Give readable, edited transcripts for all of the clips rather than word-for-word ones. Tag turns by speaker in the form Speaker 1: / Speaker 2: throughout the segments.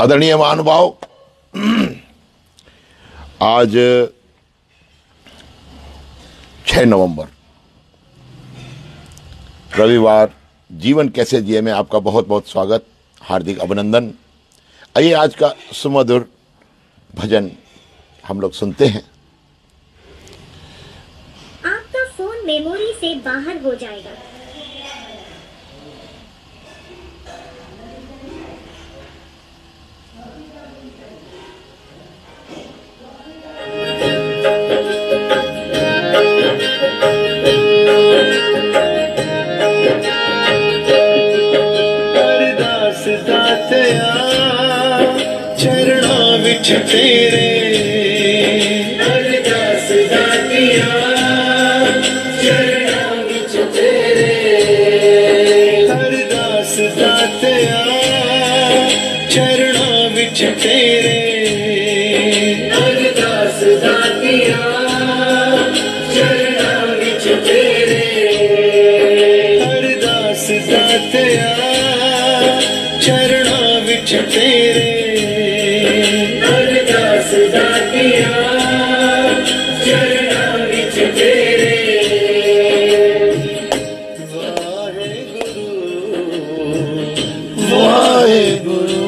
Speaker 1: आदरणीय महानुभाव, आज 6 नवंबर रविवार जीवन कैसे जिए में आपका बहुत बहुत स्वागत, हार्दिक अभिनंदन। आइए आज का सुमधुर भजन हम लोग सुनते हैं।
Speaker 2: आपका फोन मेमोरी से बाहर हो जाएगा।
Speaker 3: अरदास दातया चरणों विच तेरे, अरदास दातिया चरणों विच तेरे, अरदास दातया चरणों विच तेरे, अरदास दातिया चरणों विच तेरे, अरदास दातया चरणों विच तेरे, अरदास दातिया चरणों विच तेरे। वाहेगुरु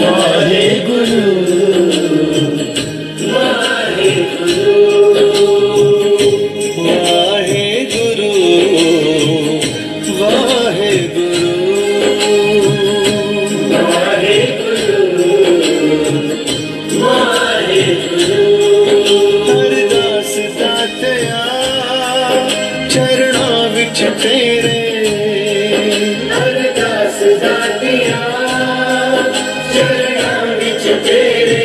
Speaker 3: वाहेगुरु वाहेगुरु वाहेगुरु वाहेगुरु अरदास दातया चरणों विच तेरे, अरदास दातिया चरणों विच तेरे।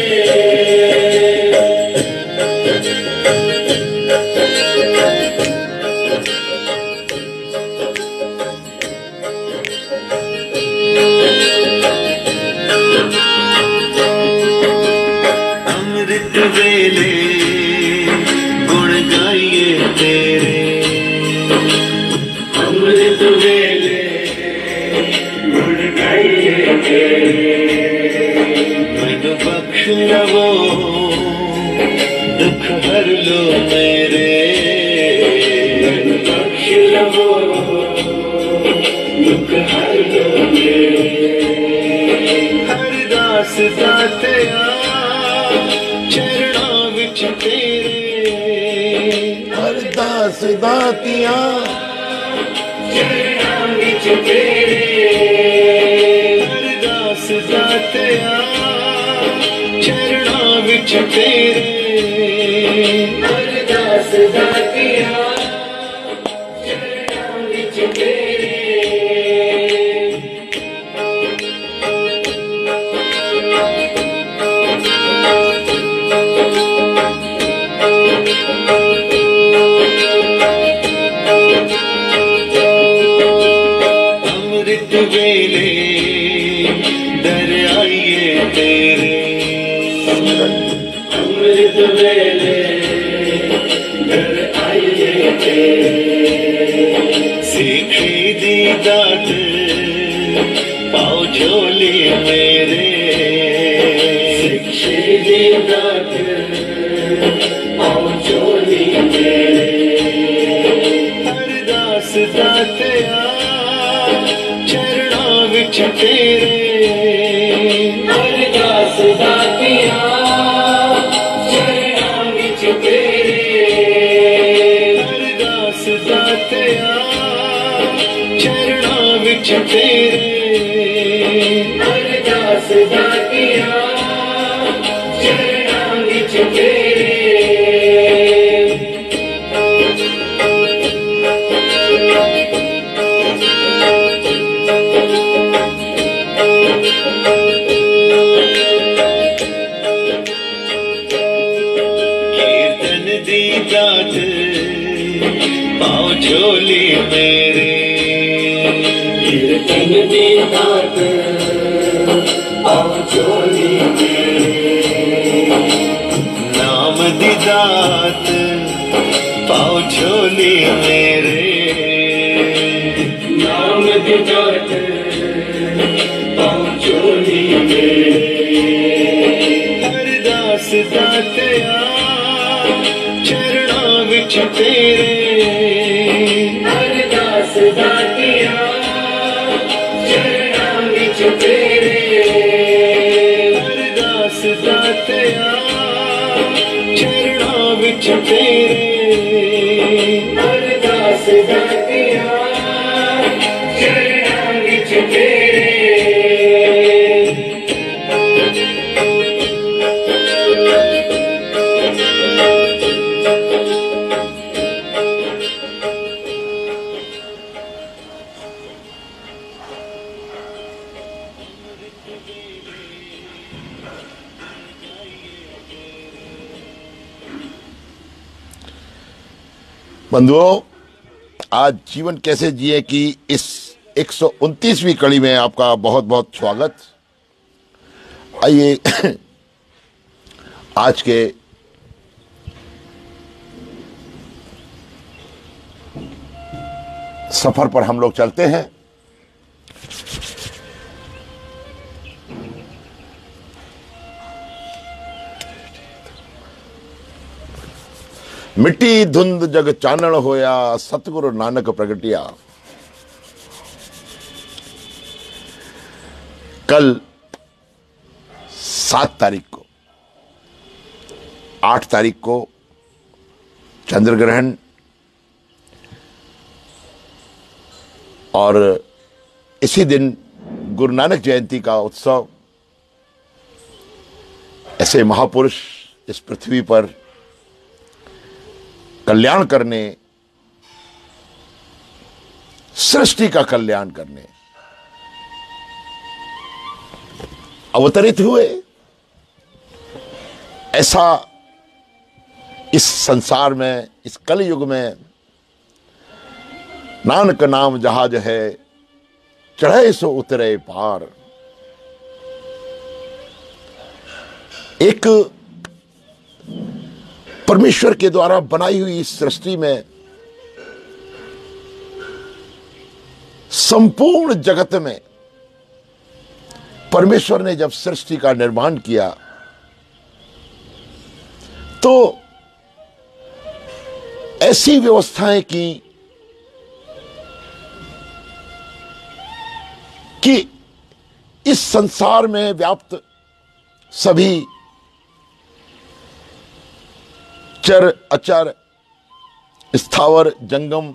Speaker 3: अमृत वेले गुण गाइए तेरे, अमृत वेले गुण गाइए तेरे। मन बख्श लवो दुख हर लो मेरे, मन बख्श लवो दुख हर लो मेरे। अरदास दातया चरणों विच तेरे,
Speaker 1: अरदास दातिया
Speaker 3: चरणों विच तेरे, अरदास दातया चरणों विच तेरे, अरदास दातिया चरणों विच तेरे। अमृत वेले दर आइए तेरे, अमृत वेले दर आइए तेरे। सीखी दी दात पाओ झोली मेरे, सीखी दी दात पाओ झोली मेरे। अरदास दातया चरणों विच तेरे, अरदास दातिया चरणों विच तेरे, अरदास दातया चरणों विच तेरे, अरदास दातिया चरणों विच तेरे। कीर्तन दी दात पाओ झोली मेरे, कीर्तन दी दात पाओ झोली मेरे। नाम दी दात पाओ झोली मेरे, नाम दी दात पाओ झोली अरदास दातिया चरणा विच तेरे, अरदास दातिया चरणा विच तेरे, अरदास दातिया चरणा विच तेरे, अरदास दातिया चरणा विच तेरे।
Speaker 1: बंधुओं, आज जीवन कैसे जिए की इस 129वीं कड़ी में आपका बहुत बहुत स्वागत। आइए आज के सफर पर हम लोग चलते हैं। मिट्टी धुंध जग चानण होया, सतगुरु नानक प्रगटिया। कल 7 तारीख को, 8 तारीख को चंद्र ग्रहण और इसी दिन गुरु नानक जयंती का उत्सव। ऐसे महापुरुष इस पृथ्वी पर कल्याण करने, सृष्टि का कल्याण करने अवतरित हुए। ऐसा इस संसार में, इस कलयुग में नानक नाम जहाज है, चढ़े सो उतरे पार। एक परमेश्वर के द्वारा बनाई हुई इस सृष्टि में, संपूर्ण जगत में परमेश्वर ने जब सृष्टि का निर्माण किया तो ऐसी व्यवस्थाएं की कि इस संसार में व्याप्त सभी चर अचर, स्थावर जंगम,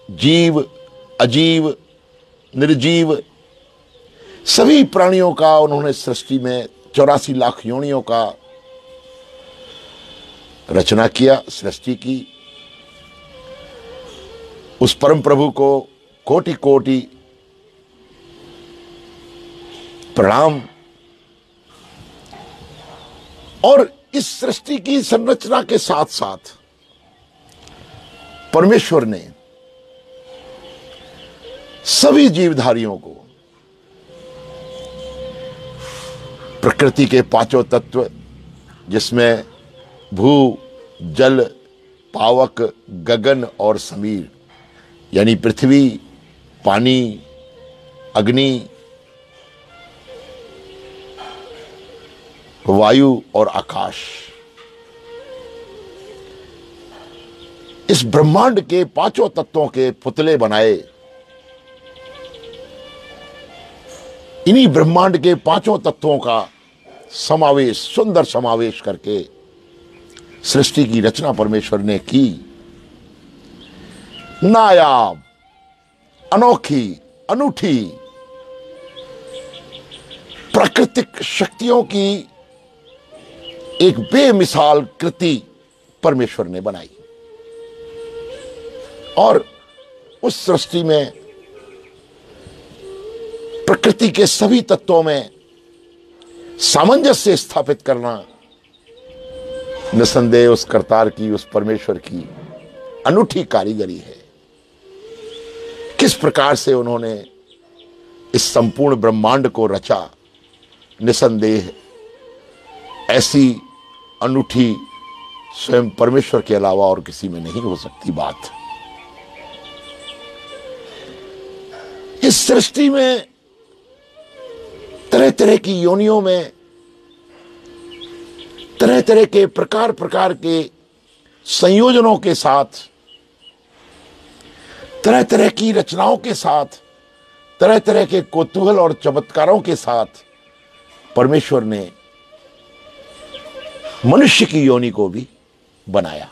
Speaker 1: जीव अजीव, निर्जीव, सभी प्राणियों का उन्होंने सृष्टि में 84 लाख योनियों का रचना किया, सृष्टि की। उस परम प्रभु को कोटि कोटि प्रणाम। और इस सृष्टि की संरचना के साथ साथ परमेश्वर ने सभी जीवधारियों को प्रकृति के 5 तत्व, जिसमें भू, जल, पावक, गगन और समीर, यानी पृथ्वी, पानी, अग्नि, वायु और आकाश, इस ब्रह्मांड के 5 तत्वों के पुतले बनाए। इन्हीं ब्रह्मांड के 5 तत्वों का समावेश, सुंदर समावेश करके सृष्टि की रचना परमेश्वर ने की। नायाब, अनोखी, अनूठी प्राकृतिक शक्तियों की एक बेमिसाल कृति परमेश्वर ने बनाई। और उस सृष्टि में प्रकृति के सभी तत्वों में सामंजस्य स्थापित करना निसंदेह उस करतार की, उस परमेश्वर की अनूठी कारीगरी है। किस प्रकार से उन्होंने इस संपूर्ण ब्रह्मांड को रचा, निसंदेह ऐसी अनूठी स्वयं परमेश्वर के अलावा और किसी में नहीं हो सकती बात। इस सृष्टि में तरह तरह की योनियों में तरह तरह के प्रकार प्रकार के संयोजनों के साथ, तरह तरह की रचनाओं के साथ, तरह तरह के कौतूहल और चमत्कारों के साथ परमेश्वर ने मनुष्य की योनि को भी बनाया।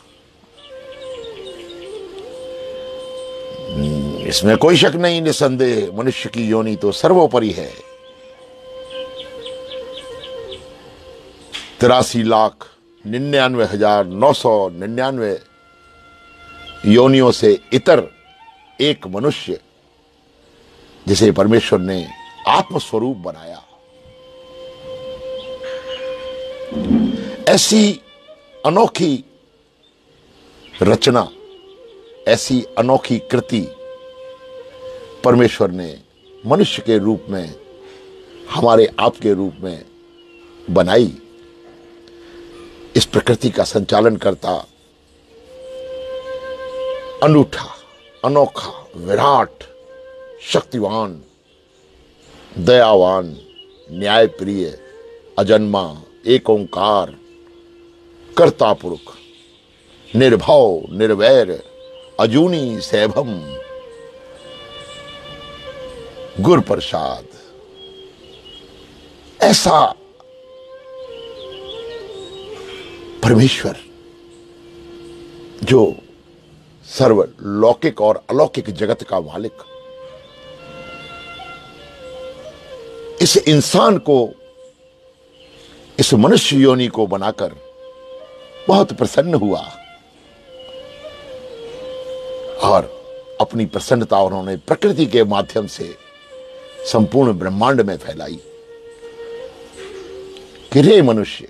Speaker 1: इसमें कोई शक नहीं, निसंदेह मनुष्य की योनि तो सर्वोपरि है। 83,99,999 योनियों से इतर एक मनुष्य जिसे परमेश्वर ने आत्मस्वरूप बनाया, ऐसी अनोखी रचना, ऐसी अनोखी कृति परमेश्वर ने मनुष्य के रूप में, हमारे आपके रूप में बनाई। इस प्रकृति का संचालन करता अनूठा, अनोखा, विराट, शक्तिवान, दयावान, न्यायप्रिय, अजन्मा, एक ओंकार, कर्ता पुरुष, निर्भव, निर्वैर, अजूनी सैभम, गुर प्रसाद, ऐसा परमेश्वर जो सर्वलौकिक और अलौकिक जगत का मालिक, इस इंसान को, इस मनुष्य योनि को बनाकर बहुत प्रसन्न हुआ और अपनी प्रसन्नता उन्होंने प्रकृति के माध्यम से संपूर्ण ब्रह्मांड में फैलाई कि रे मनुष्य,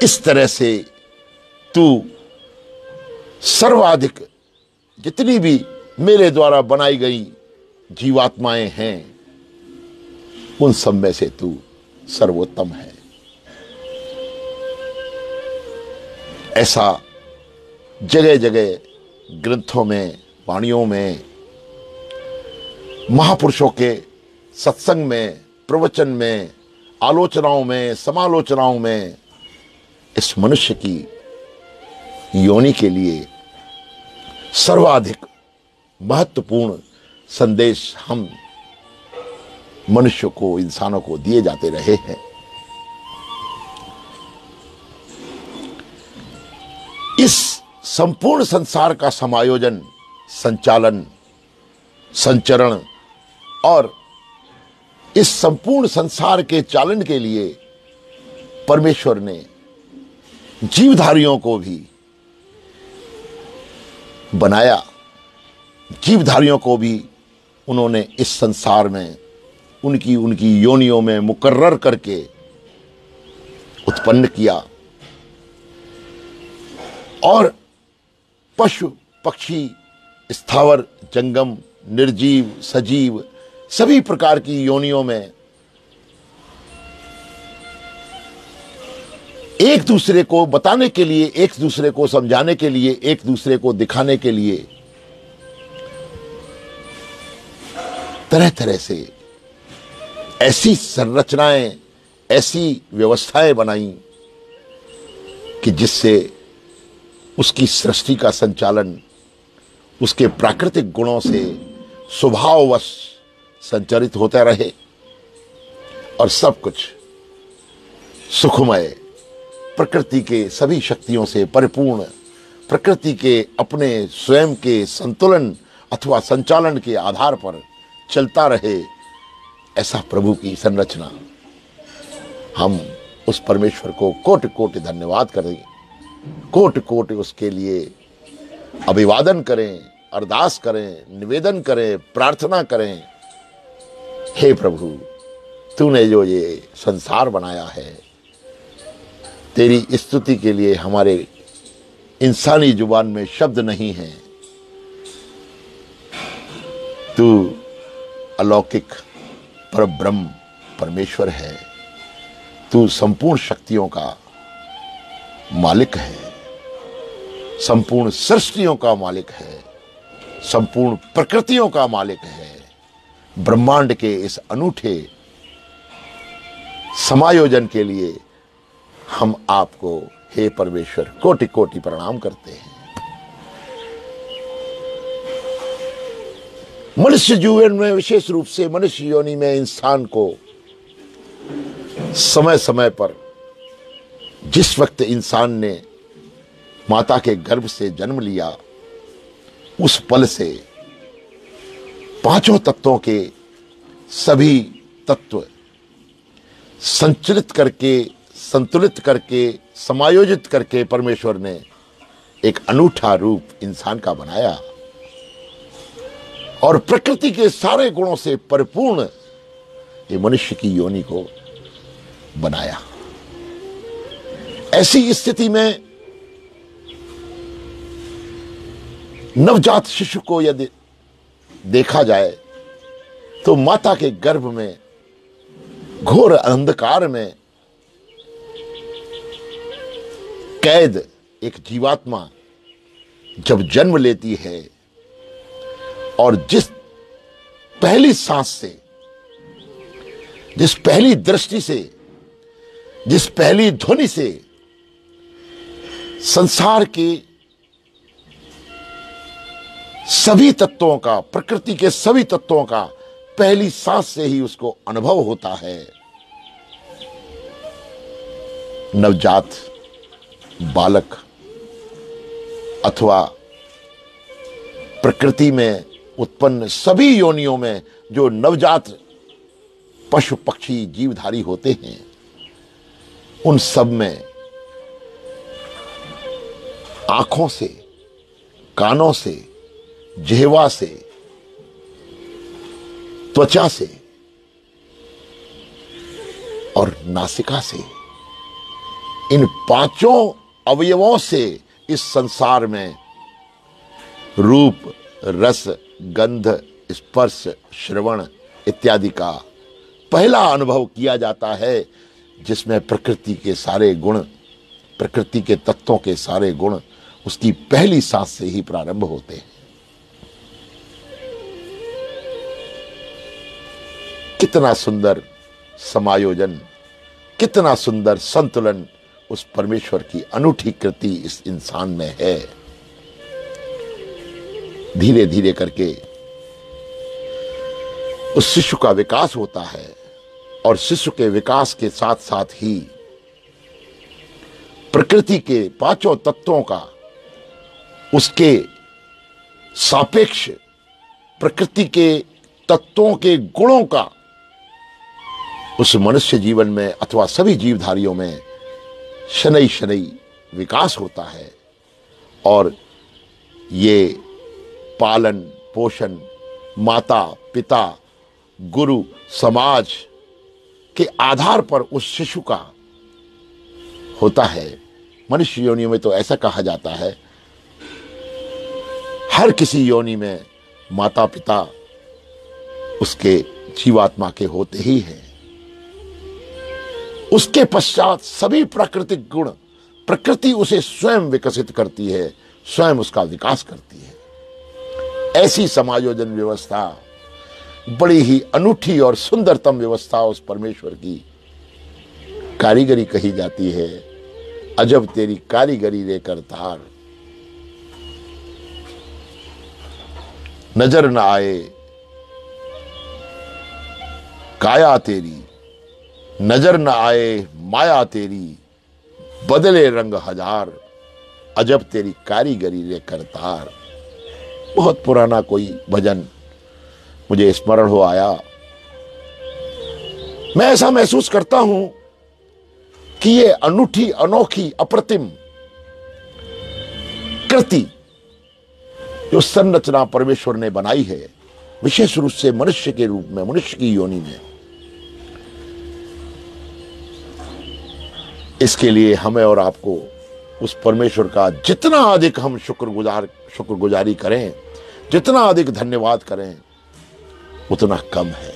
Speaker 1: इस तरह से तू सर्वाधिक जितनी भी मेरे द्वारा बनाई गई जीवात्माएं हैं उन सब में से तू सर्वोत्तम है। ऐसा जगह जगह ग्रंथों में, वाणियों में, महापुरुषों के सत्संग में, प्रवचन में, आलोचनाओं में, समालोचनाओं में इस मनुष्य की योनि के लिए सर्वाधिक महत्वपूर्ण संदेश हम मनुष्य को, इंसानों को दिए जाते रहे हैं। इस संपूर्ण संसार का समायोजन, संचालन, संचरण और इस संपूर्ण संसार के चालन के लिए परमेश्वर ने जीवधारियों को भी बनाया। जीवधारियों को भी उन्होंने इस संसार में उनकी योनियों में मुकर्रर करके उत्पन्न किया और पशु, पक्षी, स्थावर, जंगम, निर्जीव, सजीव सभी प्रकार की योनियों में एक दूसरे को बताने के लिए, एक दूसरे को समझाने के लिए, एक दूसरे को दिखाने के लिए तरह तरह से ऐसी संरचनाएं, ऐसी व्यवस्थाएं बनाई कि जिससे उसकी सृष्टि का संचालन उसके प्राकृतिक गुणों से स्वभाववश संचरित होता रहे और सब कुछ सुखमय, प्रकृति के सभी शक्तियों से परिपूर्ण, प्रकृति के अपने स्वयं के संतुलन अथवा संचालन के आधार पर चलता रहे, ऐसा प्रभु की संरचना। हम उस परमेश्वर को कोटि कोटि धन्यवाद करें, कोटि कोटि उसके लिए अभिवादन करें, अरदास करें, निवेदन करें, प्रार्थना करें। हे प्रभु, तूने जो ये संसार बनाया है, तेरी स्तुति के लिए हमारे इंसानी जुबान में शब्द नहीं है। तू अलौकिक परब्रह्म परमेश्वर है। तू संपूर्ण शक्तियों का मालिक है, संपूर्ण सृष्टियों का मालिक है, संपूर्ण प्रकृतियों का मालिक है। ब्रह्मांड के इस अनूठे समायोजन के लिए हम आपको हे परमेश्वर कोटि कोटि प्रणाम करते हैं। मनुष्य जीवन में, विशेष रूप से मनुष्य योनि में इंसान को समय समय पर, जिस वक्त इंसान ने माता के गर्भ से जन्म लिया, उस पल से पांचों तत्वों के सभी तत्व संचलित करके, संतुलित करके, समायोजित करके परमेश्वर ने एक अनूठा रूप इंसान का बनाया और प्रकृति के सारे गुणों से परिपूर्ण ये मनुष्य की योनि को बनाया। ऐसी स्थिति में नवजात शिशु को यदि देखा जाए तो माता के गर्भ में घोर अंधकार में कैद एक जीवात्मा जब जन्म लेती है और जिस पहली सांस से, जिस पहली दृष्टि से, जिस पहली ध्वनि से संसार के सभी तत्वों का, प्रकृति के सभी तत्वों का पहली सांस से ही उसको अनुभव होता है, नवजात बालक अथवा प्रकृति में उत्पन्न सभी योनियों में जो नवजात पशु पक्षी जीवधारी होते हैं, उन सब में आंखों से, कानों से, जिह्वा से, त्वचा से और नासिका से, इन पांचों अवयवों से इस संसार में रूप, रस, गंध, स्पर्श, श्रवण इत्यादि का पहला अनुभव किया जाता है, जिसमें प्रकृति के सारे गुण, प्रकृति के तत्वों के सारे गुण उसकी पहली सांस से ही प्रारंभ होते हैं। कितना सुंदर समायोजन, कितना सुंदर संतुलन उस परमेश्वर की अनूठी कृति इस इंसान में है। धीरे धीरे करके उस शिशु का विकास होता है और शिशु के विकास के साथ साथ ही प्रकृति के पांचों तत्वों का, उसके सापेक्ष प्रकृति के तत्वों के गुणों का उस मनुष्य जीवन में अथवा सभी जीवधारियों में शनै शनै विकास होता है और ये पालन पोषण माता पिता गुरु समाज के आधार पर उस शिशु का होता है। मनुष्य योनियों में तो ऐसा कहा जाता है, हर किसी योनि में माता पिता उसके जीवात्मा के होते ही हैं। उसके पश्चात सभी प्राकृतिक गुण प्रकृति उसे स्वयं विकसित करती है, स्वयं उसका विकास करती है। ऐसी समायोजन व्यवस्था, बड़ी ही अनूठी और सुंदरतम व्यवस्था उस परमेश्वर की कारीगरी कही जाती है। अजब तेरी कारीगरी रे करतार, नजर न आए काया तेरी, नजर न आए माया तेरी, बदले रंग हजार, अजब तेरी कारीगरी रे करतार। बहुत पुराना कोई भजन मुझे स्मरण हो आया। मैं ऐसा महसूस करता हूं कि ये अनूठी अनोखी अप्रतिम कृति जो संरचना परमेश्वर ने बनाई है, विशेष रूप से मनुष्य के रूप में, मनुष्य की योनि में, इसके लिए हमें और आपको उस परमेश्वर का जितना अधिक हम शुक्रगुजारी करें, जितना अधिक धन्यवाद करें, उतना कम है।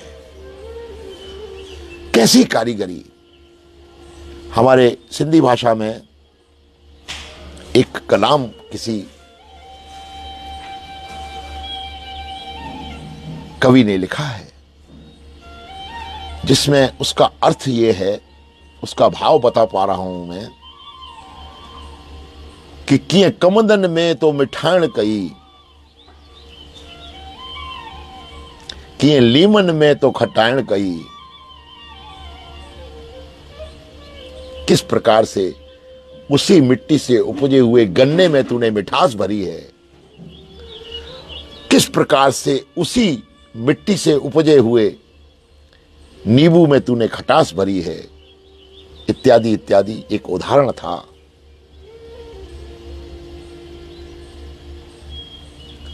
Speaker 1: कैसी कारीगरी! हमारे सिंधी भाषा में एक कलाम किसी कवि ने लिखा है, जिसमें उसका अर्थ यह है उसका भाव बता पा रहा हूं मैं कि कीअं कमंदन में तो मिठाइण कई, कीअं लीमन में तो खटाइण कई। किस प्रकार से उसी मिट्टी से उपजे हुए गन्ने में तूने मिठास भरी है, किस प्रकार से उसी मिट्टी से उपजे हुए नींबू में तूने खटास भरी है, इत्यादि इत्यादि एक उदाहरण था।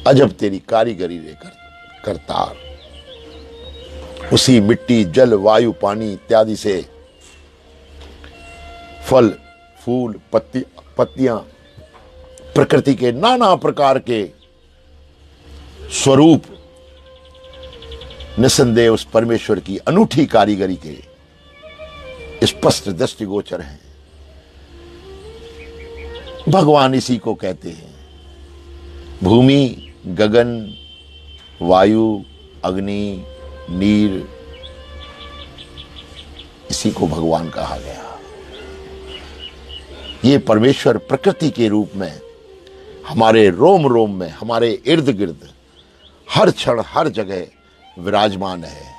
Speaker 1: अजब तेरी कारीगरी रे करतार। उसी मिट्टी, जल, वायु, पानी इत्यादि से फल, फूल, पत्तियां, प्रकृति के नाना प्रकार के स्वरूप निसंदेह उस परमेश्वर की अनूठी कारीगरी के स्पष्ट दृष्टिगोचर हैं। भगवान इसी को कहते हैं। भूमि, गगन, वायु, अग्नि, नीर, इसी को भगवान कहा गया। ये परमेश्वर प्रकृति के रूप में हमारे रोम रोम में, हमारे इर्द गिर्द, हर क्षण हर जगह विराजमान है।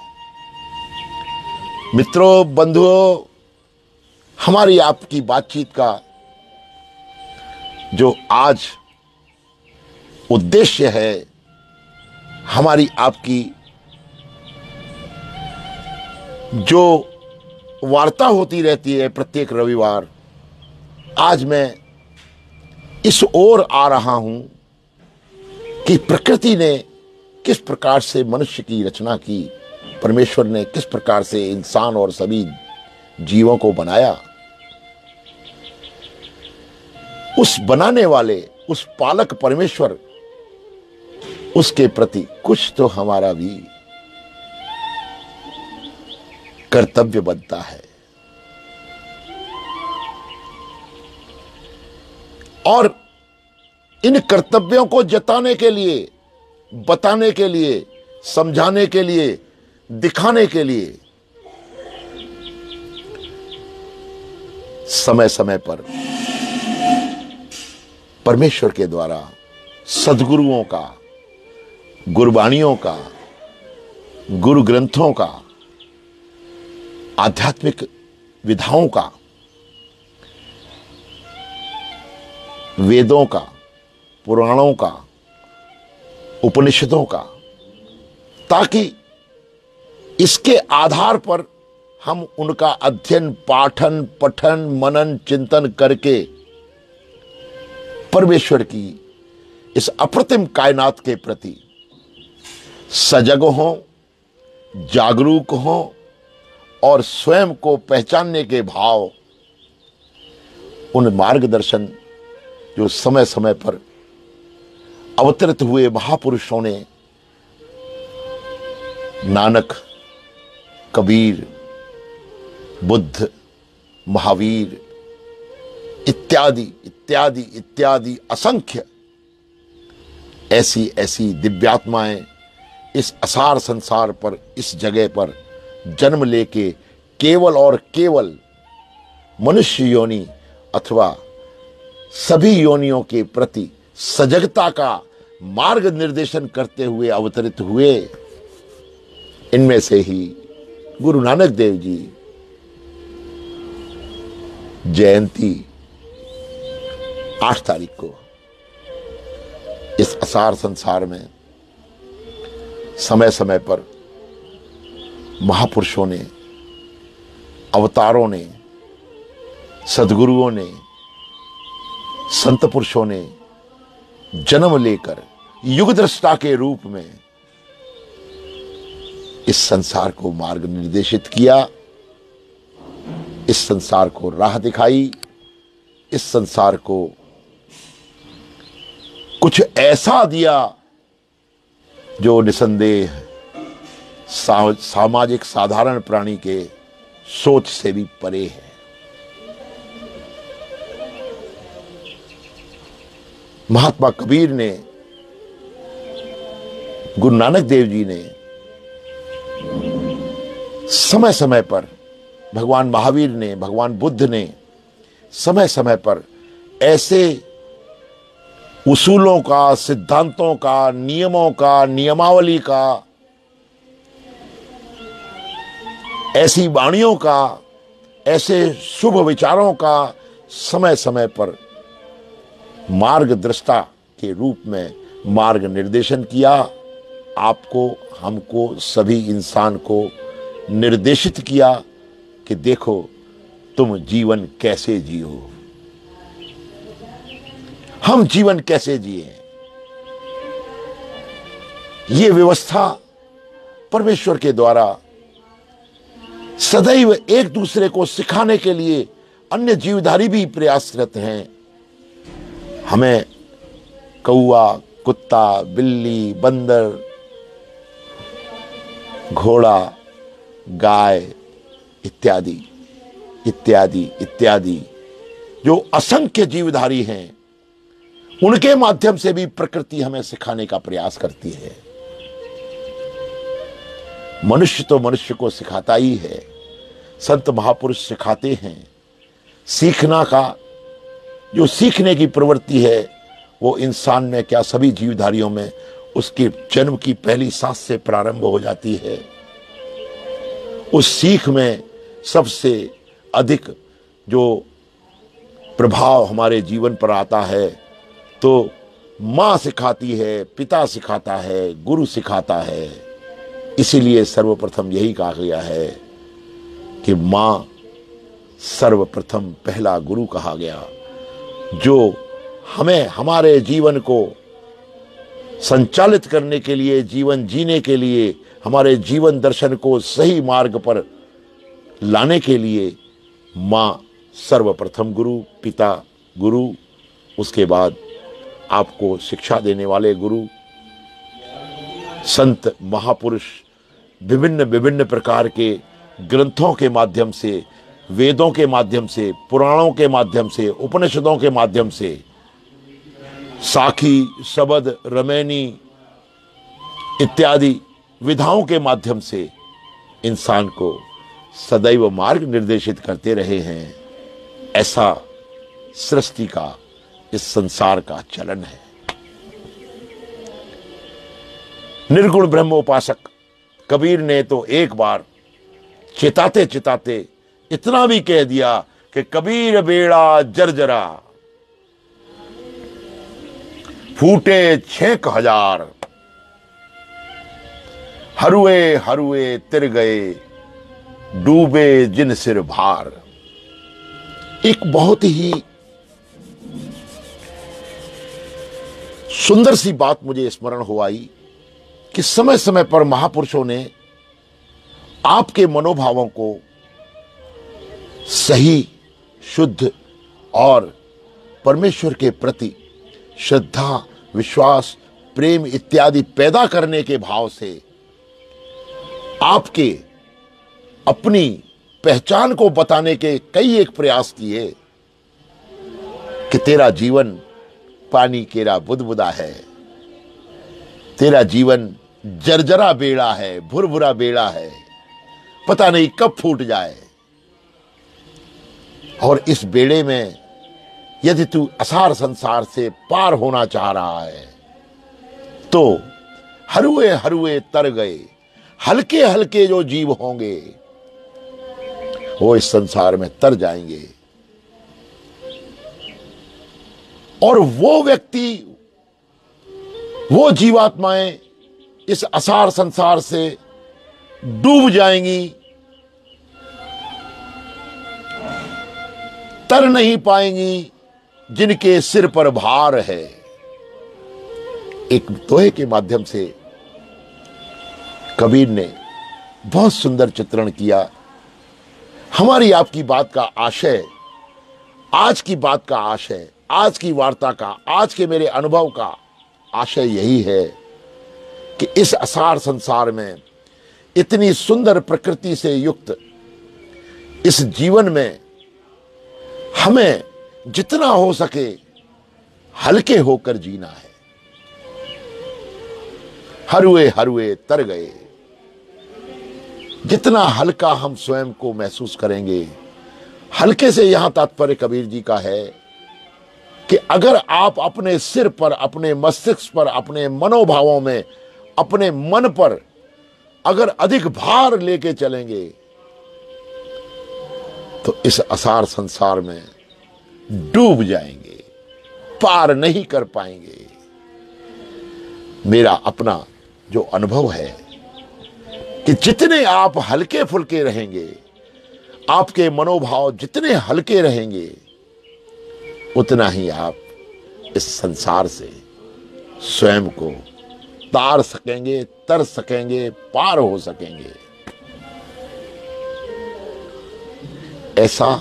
Speaker 1: मित्रों, बंधुओं, हमारी आपकी बातचीत का जो आज उद्देश्य है, हमारी आपकी जो वार्ता होती रहती है प्रत्येक रविवार, आज मैं इस ओर आ रहा हूं कि प्रकृति ने किस प्रकार से मनुष्य की रचना की, परमेश्वर ने किस प्रकार से इंसान और सभी जीवों को बनाया। उस बनाने वाले, उस पालक परमेश्वर, उसके प्रति कुछ तो हमारा भी कर्तव्य बनता है। और इन कर्तव्यों को जताने के लिए, बताने के लिए, समझाने के लिए, दिखाने के लिए समय समय पर परमेश्वर के द्वारा सद्गुरुओं का, गुरबाणियों का, गुरु ग्रंथों का, आध्यात्मिक विधाओं का, वेदों का, पुराणों का, उपनिषदों का, ताकि इसके आधार पर हम उनका अध्ययन, पाठन, पठन, मनन, चिंतन करके परमेश्वर की इस अप्रतिम कायनात के प्रति सजग हों, जागरूक हों और स्वयं को पहचानने के भाव, उन मार्गदर्शन जो समय समय पर अवतरित हुए महापुरुषों ने, नानक, कबीर, बुद्ध, महावीर इत्यादि इत्यादि इत्यादि असंख्य ऐसी ऐसी दिव्यात्माएं इस असार संसार पर, इस जगह पर जन्म लेके केवल और केवल मनुष्य योनि अथवा सभी योनियों के प्रति सजगता का मार्ग निर्देशन करते हुए अवतरित हुए। इनमें से ही गुरु नानक देव जी जयंती 8 तारीख को इस असार संसार में समय समय पर महापुरुषों ने, अवतारों ने, सद्गुरुओं ने, संत पुरुषों ने जन्म लेकर युग दृष्टा के रूप में इस संसार को मार्ग निर्देशित किया, इस संसार को राह दिखाई, इस संसार को कुछ ऐसा दिया जो निसंदेह सामाजिक साधारण प्राणी के सोच से भी परे है। महात्मा कबीर ने, गुरु नानक देव जी ने समय समय पर भगवान महावीर ने, भगवान बुद्ध ने समय समय पर ऐसे उसूलों का, सिद्धांतों का, नियमों का, नियमावली का, ऐसी वाणियों का, ऐसे शुभ विचारों का समय समय पर मार्गदृष्टा के रूप में मार्ग निर्देशन किया। आपको, हमको, सभी इंसान को निर्देशित किया कि देखो तुम जीवन कैसे जियो, हम जीवन कैसे जिए। ये व्यवस्था परमेश्वर के द्वारा सदैव एक दूसरे को सिखाने के लिए अन्य जीवधारी भी प्रयासरत हैं। हमें कौआ, कुत्ता, बिल्ली, बंदर, घोड़ा, गाय इत्यादि इत्यादि इत्यादि जो असंख्य जीवधारी हैं, उनके माध्यम से भी प्रकृति हमें सिखाने का प्रयास करती है। मनुष्य तो मनुष्य को सिखाता ही है, संत महापुरुष सिखाते हैं। सीखना का, जो सीखने की प्रवृत्ति है वो इंसान में क्या सभी जीवधारियों में उसके जन्म की पहली सांस से प्रारंभ हो जाती है। उस सीख में सबसे अधिक जो प्रभाव हमारे जीवन पर आता है तो माँ सिखाती है, पिता सिखाता है, गुरु सिखाता है। इसीलिए सर्वप्रथम यही कहा गया है कि माँ सर्वप्रथम पहला गुरु कहा गया, जो हमें हमारे जीवन को संचालित करने के लिए, जीवन जीने के लिए, हमारे जीवन दर्शन को सही मार्ग पर लाने के लिए माँ सर्वप्रथम गुरु, पिता गुरु, उसके बाद आपको शिक्षा देने वाले गुरु, संत महापुरुष विभिन्न विभिन्न प्रकार के ग्रंथों के माध्यम से, वेदों के माध्यम से, पुराणों के माध्यम से, उपनिषदों के माध्यम से, साखी, शबद, रमैनी इत्यादि विधाओं के माध्यम से इंसान को सदैव मार्ग निर्देशित करते रहे हैं। ऐसा सृष्टि का, इस संसार का चलन है। निर्गुण ब्रह्मोपासक कबीर ने तो एक बार चिताते चिताते इतना भी कह दिया कि कबीर बेड़ा जर्जरा, फूटे 6,000, हरुए हरुए तिर गए, डूबे जिन सिर भार। एक बहुत ही सुंदर सी बात मुझे स्मरण हो आई कि समय समय पर महापुरुषों ने आपके मनोभावों को सही, शुद्ध और परमेश्वर के प्रति श्रद्धा, विश्वास, प्रेम इत्यादि पैदा करने के भाव से आपके अपनी पहचान को बताने के कई एक प्रयास किए कि तेरा जीवन पानी केरा बुदबुदा है, तेरा जीवन जर्जरा बेड़ा है, भुरभुरा बेड़ा है, पता नहीं कब फूट जाए। और इस बेड़े में यदि तू असार संसार से पार होना चाह रहा है तो हरुए हरुए तर गए, हल्के हल्के जो जीव होंगे वो इस संसार में तर जाएंगे। और वो व्यक्ति, वो जीवात्माएं इस असार संसार से डूब जाएंगी, तर नहीं पाएंगी, जिनके सिर पर भार है। एक दोहे के माध्यम से कबीर ने बहुत सुंदर चित्रण किया। हमारी आपकी बात का आशय, आज की बात का आशय, आज की वार्ता का, आज के मेरे अनुभव का आशय यही है कि इस असार संसार में इतनी सुंदर प्रकृति से युक्त इस जीवन में हमें जितना हो सके हल्के होकर जीना है। हरुए हरुए तर गए, जितना हल्का हम स्वयं को महसूस करेंगे, हल्के से यहां तात्पर्य कबीर जी का है कि अगर आप अपने सिर पर, अपने मस्तिष्क पर, अपने मनोभावों में, अपने मन पर अगर अधिक भार लेके चलेंगे तो इस असार संसार में डूब जाएंगे, पार नहीं कर पाएंगे। मेरा अपना जो अनुभव है कि जितने आप हल्के फुल्के रहेंगे, आपके मनोभाव जितने हल्के रहेंगे, उतना ही आप इस संसार से स्वयं को तार सकेंगे, तर सकेंगे, पार हो सकेंगे। ऐसा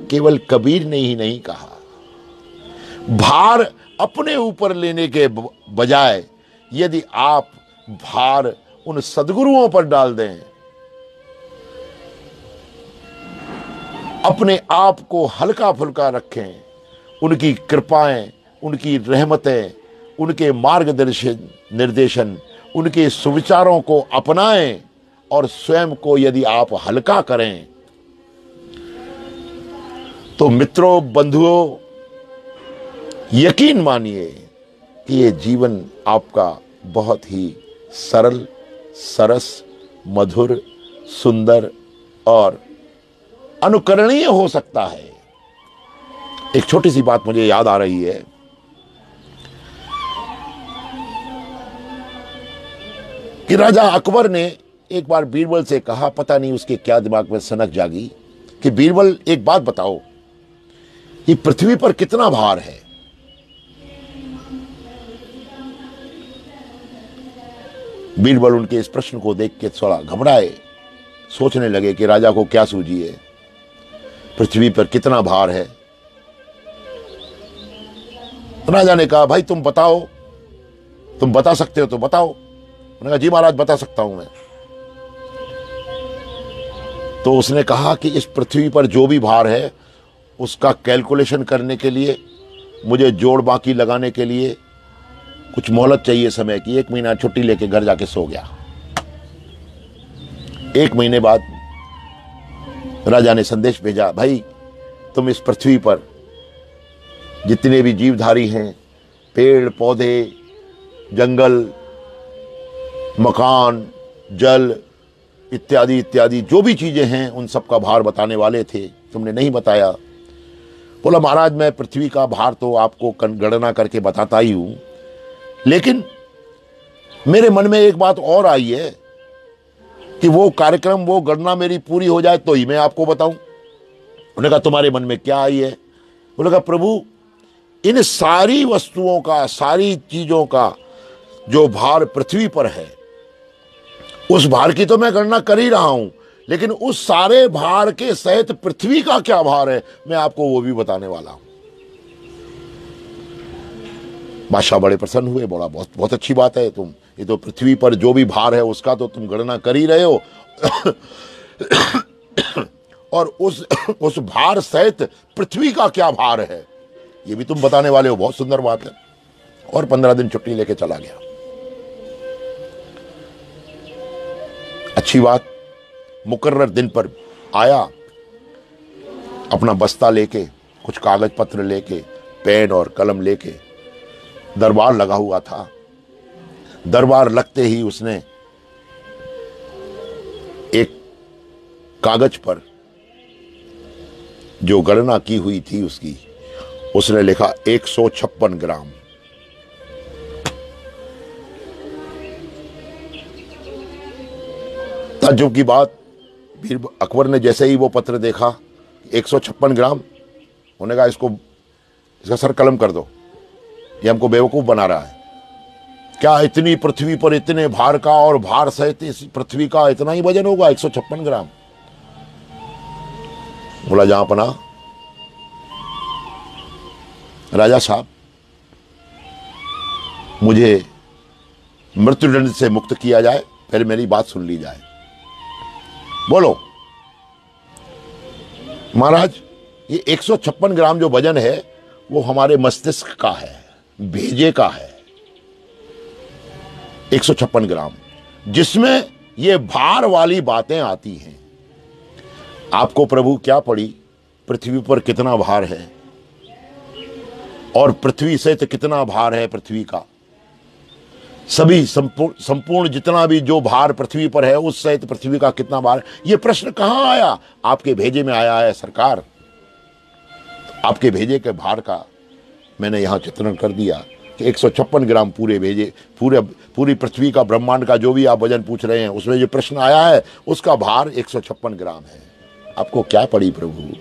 Speaker 1: केवल कबीर ने ही नहीं कहा। भार अपने ऊपर लेने के बजाय यदि आप भार उन सद्गुरुओं पर डाल दें, अपने आप को हल्का फुल्का रखें, उनकी कृपाएं, उनकी रहमतें, उनके निर्देशन, उनके सुविचारों को अपनाएं और स्वयं को यदि आप हल्का करें, तो मित्रों, बंधुओं, यकीन मानिए कि ये जीवन आपका बहुत ही सरल, सरस, मधुर, सुंदर और अनुकरणीय हो सकता है। एक छोटी सी बात मुझे याद आ रही है कि राजा अकबर ने एक बार बीरबल से कहा, पता नहीं उसके क्या दिमाग में सनक जागी, कि बीरबल एक बात बताओ, ये पृथ्वी पर कितना भार है? बीरबल उनके इस प्रश्न को देख के थोड़ा घबराए, सोचने लगे कि राजा को क्या सूझी है, पृथ्वी पर कितना भार है। राजा ने कहा, भाई तुम बताओ, तुम बता सकते हो तो बताओ। उन्होंने कहा, जी महाराज बता सकता हूं मैं। तो उसने कहा कि इस पृथ्वी पर जो भी भार है उसका कैलकुलेशन करने के लिए, मुझे जोड़ बाकी लगाने के लिए कुछ मोहलत चाहिए समय की। 1 महीना छुट्टी लेके घर जाके सो गया। 1 महीने बाद राजा ने संदेश भेजा, भाई तुम इस पृथ्वी पर जितने भी जीवधारी हैं, पेड़ पौधे, जंगल, मकान, जल इत्यादि इत्यादि जो भी चीजें हैं, उन सब का भार बताने वाले थे, तुमने नहीं बताया। बोला, महाराज मैं पृथ्वी का भार तो आपको गणना करके बताता ही हूं, लेकिन मेरे मन में एक बात और आई है कि वो कार्यक्रम, वो गणना मेरी पूरी हो जाए तो ही मैं आपको बताऊं। उन्होंने कहा, तुम्हारे मन में क्या आई है? उन्होंने कहा, प्रभु इन सारी वस्तुओं का, सारी चीजों का जो भार पृथ्वी पर है, उस भार की तो मैं गणना कर ही रहा हूं, लेकिन उस सारे भार के सहित पृथ्वी का क्या भार है, मैं आपको वो भी बताने वाला हूं। बादशाह बड़े प्रसन्न हुए, बोला, बहुत बहुत अच्छी बात है, तुम ये तो पृथ्वी पर जो भी भार है उसका तो तुम गणना कर ही रहे हो और उस भार सहित पृथ्वी का क्या भार है ये भी तुम बताने वाले हो, बहुत सुंदर बात है। और 15 दिन छुट्टी लेके चला गया। अच्छी बात, मुकर्रर दिन पर आया, अपना बस्ता लेके, कुछ कागज पत्र लेके, पेन और कलम लेके, दरबार लगा हुआ था। दरबार लगते ही उसने एक कागज पर जो गणना की हुई थी उसकी, उसने लिखा 156 ग्राम। ताज्जुब की बात, अकबर ने जैसे ही वो पत्र देखा 156 ग्राम, उन्होंने कहा, इसका सर कलम कर दो, ये हमको बेवकूफ बना रहा है। क्या इतनी पृथ्वी पर इतने भार का और भार सहित इस पृथ्वी का इतना ही वजन होगा, 156 ग्राम? बोला, जहां पना राजा साहब, मुझे मृत्युदंड से मुक्त किया जाए, फिर मेरी बात सुन ली जाए। बोलो। महाराज, ये 156 ग्राम जो वजन है वो हमारे मस्तिष्क का है, भेजे का है। 156 ग्राम, जिसमें ये भार वाली बातें आती हैं। आपको प्रभु क्या पड़ी, पृथ्वी पर कितना भार है और पृथ्वी से तो कितना भार है पृथ्वी का, सभी संपूर्ण जितना भी जो भार पृथ्वी पर है उस सहित पृथ्वी का कितना भार। ये प्रश्न कहां आया, आपके भेजे में आया है सरकार। आपके भेजे के भार का मैंने यहां चित्रण कर दिया कि 156 ग्राम पूरे भेजे, पूरी पृथ्वी का, ब्रह्मांड का जो भी आप वजन पूछ रहे हैं उसमें जो प्रश्न आया है उसका भार 156 ग्राम है। आपको क्या पड़ी प्रभु,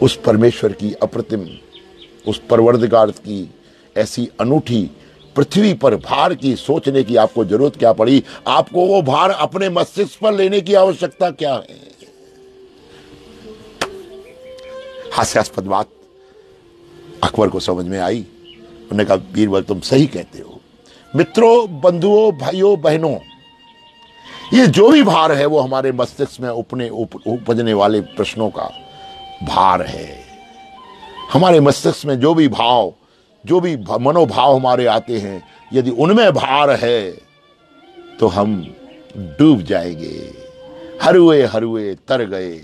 Speaker 1: उस परमेश्वर की अप्रतिम, उस परवरदिगार की ऐसी अनूठी पृथ्वी पर भार की सोचने की आपको जरूरत क्या पड़ी। आपको वो भार अपने मस्तिष्क पर लेने की आवश्यकता क्या है। हास्यास्पद बात अकबर को समझ में आई। उन्होंने कहा बीरबल तुम सही कहते हो। मित्रों, बंधुओं, भाइयों, बहनों, ये जो भी भार है वो हमारे मस्तिष्क में उपजने वाले प्रश्नों का भार है। हमारे मस्तिष्क में जो भी भाव, जो भी मनोभाव हमारे आते हैं, यदि उनमें भार है तो हम डूब जाएंगे। हरुए हरुए तर गए,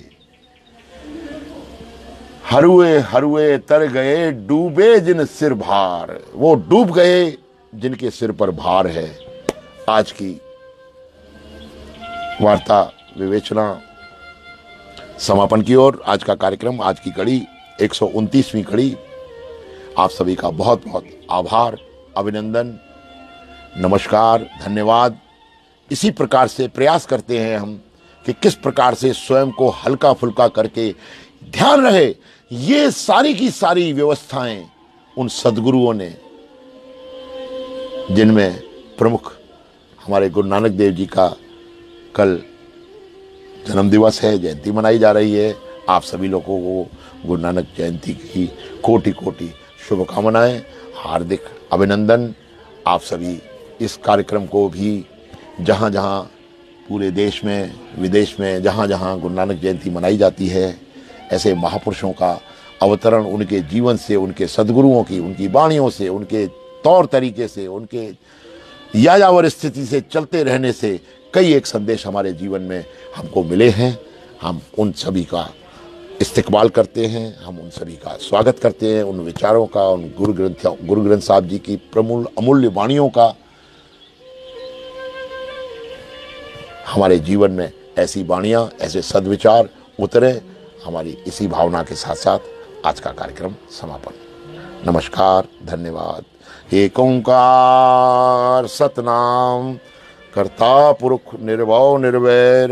Speaker 1: हरुए हरुए तर गए, डूबे जिन सिर भार। वो डूब गए जिनके सिर पर भार है। आज की वार्ता विवेचना समापन की ओर, आज का कार्यक्रम, आज की कड़ी 129वीं कड़ी। आप सभी का बहुत बहुत आभार, अभिनंदन, नमस्कार, धन्यवाद। इसी प्रकार से प्रयास करते हैं हम कि किस प्रकार से स्वयं को हल्का फुल्का करके, ध्यान रहे ये सारी की सारी व्यवस्थाएं उन सद्गुरुओं ने, जिनमें प्रमुख हमारे गुरु नानक देव जी का कल जन्म दिवस है, जयंती मनाई जा रही है। आप सभी लोगों को गुरु नानक जयंती की कोटि कोटि शुभकामनाएं, हार्दिक अभिनंदन। आप सभी इस कार्यक्रम को भी जहां जहां पूरे देश में, विदेश में, जहां जहां गुरु नानक जयंती मनाई जाती है, ऐसे महापुरुषों का अवतरण, उनके जीवन से, उनके सद्गुरुओं की, उनकी वाणियों से, उनके तौर तरीके से, उनके यायावर स्थिति से चलते रहने से कई एक संदेश हमारे जीवन में हमको मिले हैं। हम उन सभी का इस्तेकबाल करते हैं, हम उन सभी का स्वागत करते हैं, उन विचारों का, उन गुरु ग्रंथ साहब जी की प्रमूल अमूल्य वाणियों का। हमारे जीवन में ऐसी वाणियां, ऐसे सद्विचार उतरे। हमारी इसी भावना के साथ साथ आज का कार्यक्रम समापन। नमस्कार, धन्यवाद। एक ओंकार सतनाम कर्ता पुरुष निर्भव निर्वैर,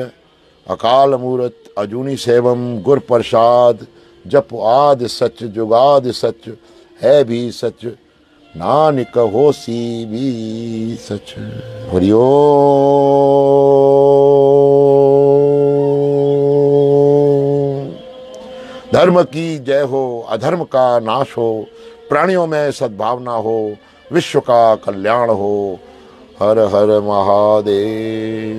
Speaker 1: अकाल मूरत अजूनी सेवम गुर प्रसाद। जप आदि सच जुगाद सच, है भी सच नानक होसी भी सच। हरिओम। धर्म की जय हो, अधर्म का नाश हो, प्राणियों में सद्भावना हो, विश्व का कल्याण हो। हर हर महादेव।